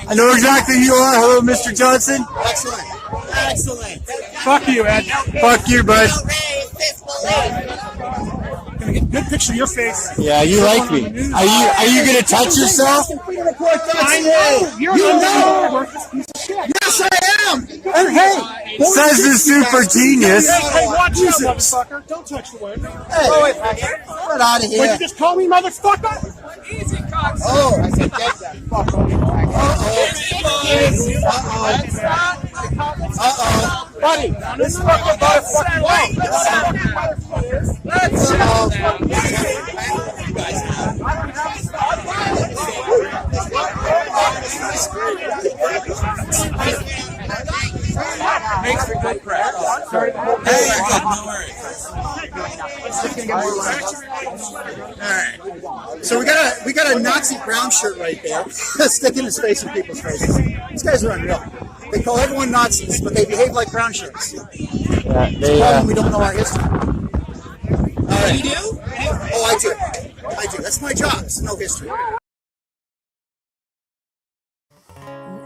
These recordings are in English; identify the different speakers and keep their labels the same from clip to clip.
Speaker 1: I know exactly who you are. Hello, Mr. Johnston.
Speaker 2: Excellent. Excellent.
Speaker 1: Fuck you, Ed. Fuck you, bud.
Speaker 3: Gonna get a good picture of your face.
Speaker 1: Yeah, you like me. Are you gonna touch yourself?
Speaker 3: I know. You're a worthless piece of shit.
Speaker 2: Yes, I am.
Speaker 3: And hey,
Speaker 1: Says the super genius.
Speaker 3: hey, watch out, motherfucker. Don't touch the wood.
Speaker 2: Hey, get out of
Speaker 3: Would you
Speaker 2: here.
Speaker 3: just call me motherfucker?
Speaker 4: Easy, Cox.
Speaker 2: Oh, I said get that. Uh-oh.
Speaker 3: Buddy, this is what we're motherfucking
Speaker 4: Let's settle down. Makes for good press. Hey, you're good. No worries.
Speaker 2: Alright. So we got a Nazi brown shirt right there, sticking his face in people's faces. These guys are unreal. They call everyone Nazis, but they behave like brown shirts. We don't know our history.
Speaker 4: You do?
Speaker 2: Oh, I do. I do. That's my job. It's to know history.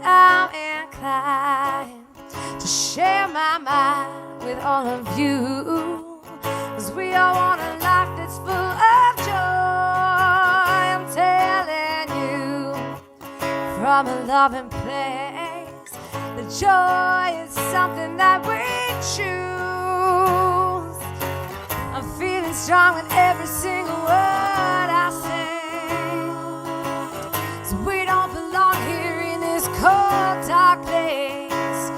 Speaker 5: I'm inclined to share my mind with all of you, 'cause we all want a life that's full of joy. I'm telling you from a loving place, the joy is something that we choose. I'm feeling strong with every single word I sing, so we don't belong here in this cold, dark place.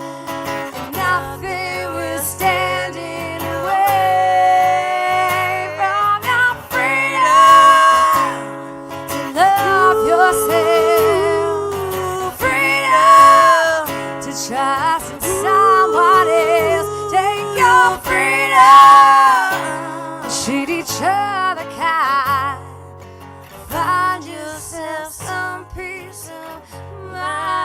Speaker 5: Nothing will stand in the way from your freedom to love yourself, freedom to trust in someone else. Take your freedom, treat each other kind, find yourself some peace of mind.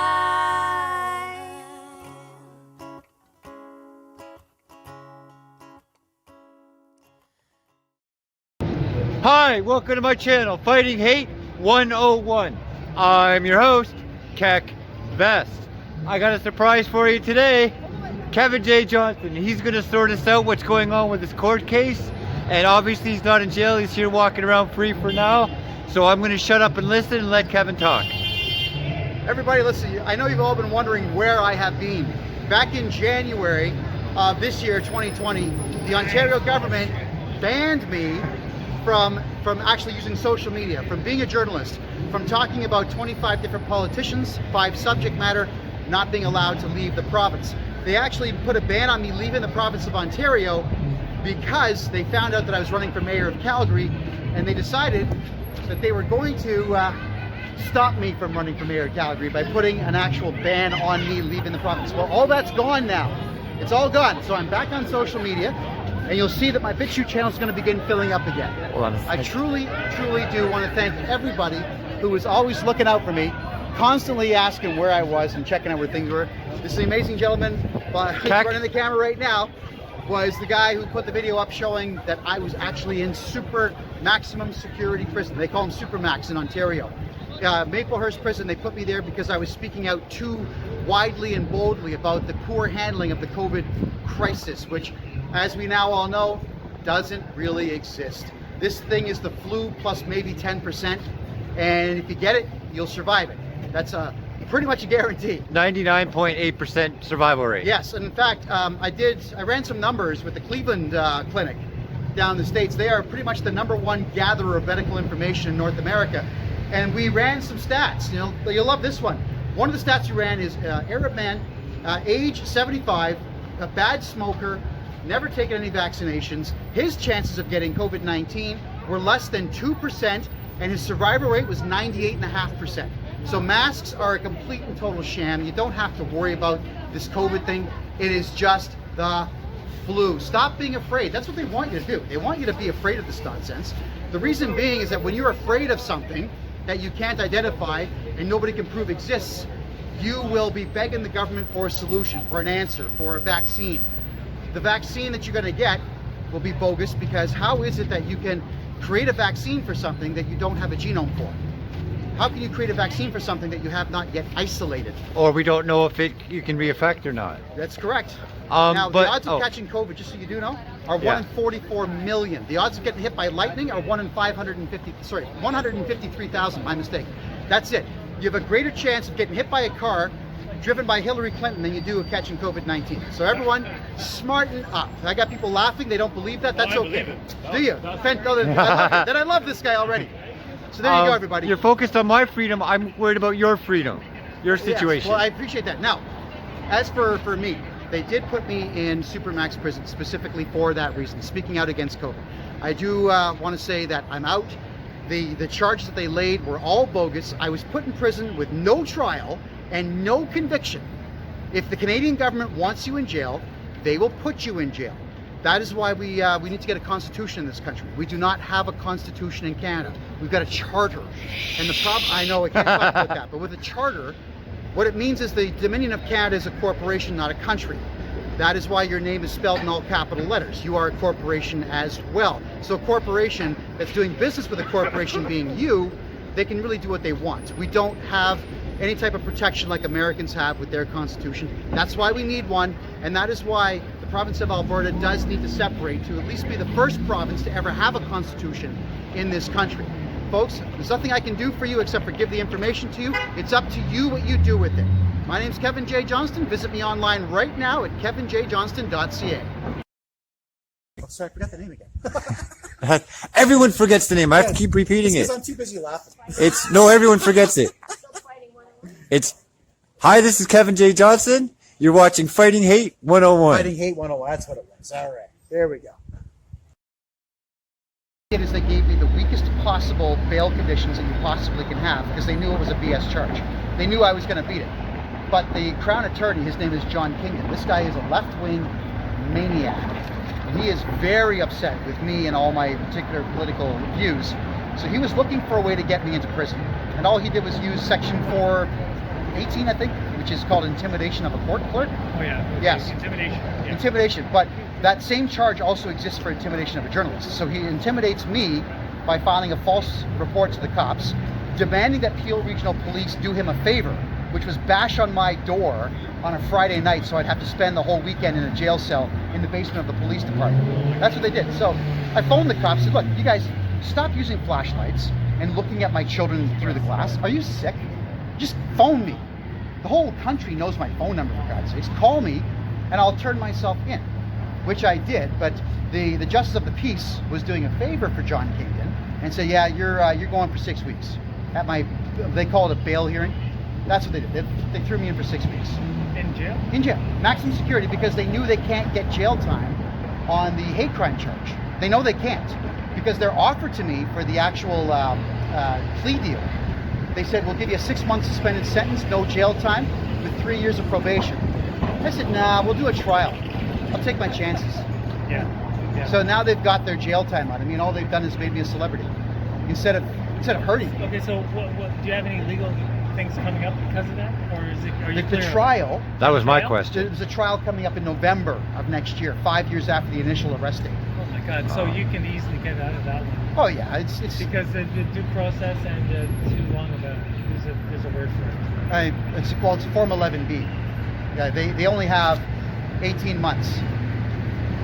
Speaker 1: Hi, welcome to my channel, Fighting Hate 101. I'm your host, Keck Best. I got a surprise for you today. Kevin J Johnston, he's going to sort us out what's going on with his court case. And obviously he's not in jail, he's here walking around free for now. So I'm going to shut up and listen and let Kevin talk.
Speaker 6: Everybody listen, I know you've all been wondering where I have been. Back in January of this year, 2020, the Ontario government banned me from actually using social media, from being a journalist, from talking about 25 different politicians, 5 subject matter, not being allowed to leave the province. They actually put a ban on me leaving the province of Ontario because they found out that I was running for mayor of Calgary, and they decided that they were going to stop me from running for mayor of Calgary by putting an actual ban on me leaving the province. Well, all that's gone now. It's all gone. So I'm back on social media, and you'll see that my BitChute channel is going to begin filling up again. I truly do want to thank everybody who was always looking out for me, constantly asking where I was and checking out where things were. This is the amazing gentleman running the camera right now was the guy who put the video up showing that I was actually in super maximum security prison. They call them Super Max in Ontario. Maplehurst prison, they put me there because I was speaking out too widely and boldly about the poor handling of the COVID crisis, which, as we now all know, doesn't really exist. This thing is the flu plus maybe 10%, and if you get it, you'll survive it. That's pretty much a guarantee.
Speaker 1: 99.8% survival rate.
Speaker 6: Yes, and in fact, I ran some numbers with the Cleveland Clinic down in the States. They are pretty much the #1 gatherer of medical information in North America. And we ran some stats. You'll love this one. One of the stats we ran is Arab man, age 75, a bad smoker, never taken any vaccinations. His chances of getting COVID-19 were less than 2%, and his survival rate was 98.5%. So masks are a complete and total sham. You don't have to worry about this COVID thing. It is just the flu. Stop being afraid. That's what they want you to do. They want you to be afraid of this nonsense. The reason being is that when you're afraid of something that you can't identify and nobody can prove exists, you will be begging the government for a solution, for an answer, for a vaccine. The vaccine that you're going to get will be bogus, because how is it that you can create a vaccine for something that you don't have a genome for? How can you create a vaccine for something that you have not yet isolated?
Speaker 1: Or we don't know if you can be effective or not.
Speaker 6: That's correct.
Speaker 1: Now,
Speaker 6: the odds of catching COVID, just so you do know, are 1 in 44 million. The odds of getting hit by lightning are 1 in 153,000, my mistake. That's it. You have a greater chance of getting hit by a car driven by Hillary Clinton than you do of catching COVID-19. So everyone, smarten up. I got people laughing, they don't believe that, that's okay. Do you? Then I love this guy already. So there you go, everybody.
Speaker 1: You're focused on my freedom, I'm worried about your freedom, your situation.
Speaker 6: Yes, well, I appreciate that. Now, as for me, they did put me in Supermax prison specifically for that reason, speaking out against COVID. I do want to say that I'm out. The charges that they laid were all bogus. I was put in prison with no trial and no conviction. If the Canadian government wants you in jail, they will put you in jail. That is why we need to get a constitution in this country. We do not have a constitution in Canada. We've got a charter. And the problem, I know I can't talk about that, but with a charter, what it means is the Dominion of Canada is a corporation, not a country. That is why your name is spelled in all capital letters. You are a corporation as well. So a corporation that's doing business with a corporation being you, they can really do what they want. We don't have any type of protection like Americans have with their constitution. That's why we need one, and that is why the province of Alberta does need to separate to at least be the first province to ever have a constitution in this country. Folks, there's nothing I can do for you except for give the information to you. It's up to you what you do with it. My name's Kevin J Johnston. Visit me online right now at kevinjjohnston.ca.
Speaker 2: Oh, sorry, I forgot the name again.
Speaker 1: Everyone forgets the name. I have to keep repeating it.
Speaker 2: Because I'm too busy laughing.
Speaker 1: No, everyone forgets it. Hi, this is Kevin J Johnston. You're watching Fighting Hate 101.
Speaker 2: Fighting Hate 101, that's what it was. All right, there we go.
Speaker 6: It is they gave me the weakest possible bail conditions that you possibly can have because they knew it was a BS charge. They knew I was going to beat it. But the Crown Attorney, his name is John Kingdon. This guy is a left-wing maniac. And he is very upset with me and all my particular political views. So he was looking for a way to get me into prison. And all he did was use Section 418, I think, which is called intimidation of a court clerk.
Speaker 3: Oh yeah. Okay.
Speaker 6: Yes.
Speaker 3: Intimidation. Yeah.
Speaker 6: Intimidation. But that same charge also exists for intimidation of a journalist. So he intimidates me by filing a false report to the cops, demanding that Peel Regional Police do him a favor, which was bash on my door on a Friday night, so I'd have to spend the whole weekend in a jail cell in the basement of the police department. That's what they did. So I phoned the cops and said, look, you guys stop using flashlights and looking at my children through the glass. Are you sick? Just phone me. The whole country knows my phone number, for God's sakes. Call me and I'll turn myself in, which I did. But the Justice of the Peace was doing a favor for John Kingdon and said, yeah, you're going for 6 weeks. At my, they call it a bail hearing. That's what they did. They threw me in for 6 weeks.
Speaker 3: In jail?
Speaker 6: In jail. Maximum security, because they knew they can't get jail time on the hate crime charge. They know they can't because they're offered to me for the actual plea deal. They said, we'll give you a 6-month suspended sentence, no jail time, with 3 years of probation. I said, nah, we'll do a trial. I'll take my chances.
Speaker 3: Yeah.
Speaker 6: So now they've got their jail time on me, and all they've done is made me a celebrity instead of hurting me.
Speaker 3: Okay, so what do you have any legal things coming up because of that, or are you
Speaker 6: the trial?
Speaker 1: That was my question.
Speaker 6: There's a trial coming up in November of next year, 5 years after the initial arrest date.
Speaker 3: Oh my God! So you can easily get out of that one.
Speaker 6: Oh yeah, it's
Speaker 3: because the due process and too long of a there's a word for it.
Speaker 6: It's Form 11B. Yeah, they only have 18 months.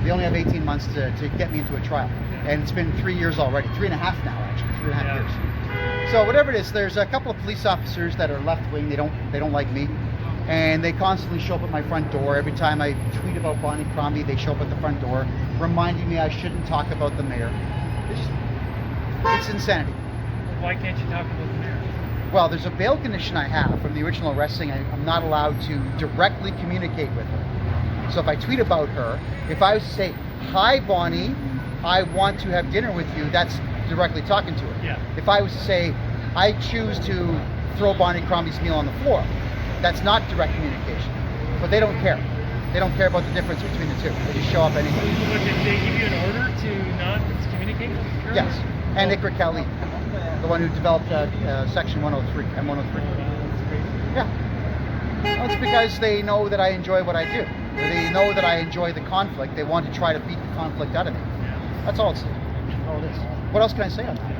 Speaker 6: They only have 18 months to get me into a trial, and it's been 3 years already, 3.5 now actually, 3.5 years. So whatever it is, there's a couple of police officers that are left-wing. They don't like me, and they constantly show up at my front door. Every time I tweet about Bonnie Crombie, they show up at the front door, reminding me I shouldn't talk about the mayor. It's insanity.
Speaker 3: Why can't you talk about the mayor?
Speaker 6: Well, there's a bail condition I have from the original arrest saying I'm not allowed to directly communicate with her. So if I tweet about her, if I was to say, hi Bonnie, I want to have dinner with you, that's directly talking to her.
Speaker 3: Yeah.
Speaker 6: If I was to say, I choose to throw Bonnie Crombie's meal on the floor, that's not direct communication. But they don't care. They don't care about the difference between the two. They just show up anyway.
Speaker 3: But did they give you an order to not communicate with her?
Speaker 6: Yes. And Ikra Khalid, the one who developed Section 103, M103. Yeah. Well, it's because they know that I enjoy what I do. They know that I enjoy the conflict. They want to try to beat the conflict out of me. That's all it is. What else can I say on that?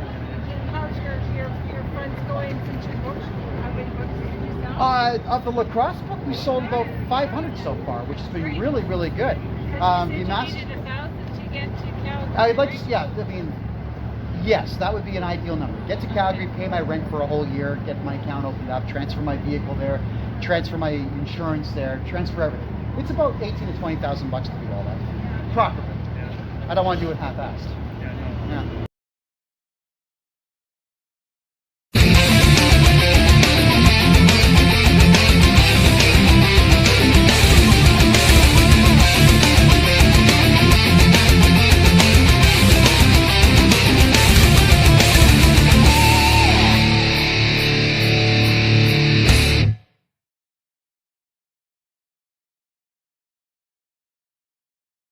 Speaker 7: How's your friend going since your book? How many books did you sell?
Speaker 6: Of the lacrosse book, we sold about 500 so far, which has been really, really good.
Speaker 7: You
Speaker 6: The
Speaker 7: said
Speaker 6: mass-
Speaker 7: you needed 1,000 to get to Calgary.
Speaker 6: I'd like to, yeah, I mean, yes, that would be an ideal number. Get to Calgary, pay my rent for a whole year, get my account opened up, transfer my vehicle there, transfer my insurance there, transfer everything. It's about 18 to 20,000 bucks to do all that properly. I don't want to do it half-assed.
Speaker 3: Yeah, no.
Speaker 6: Yeah.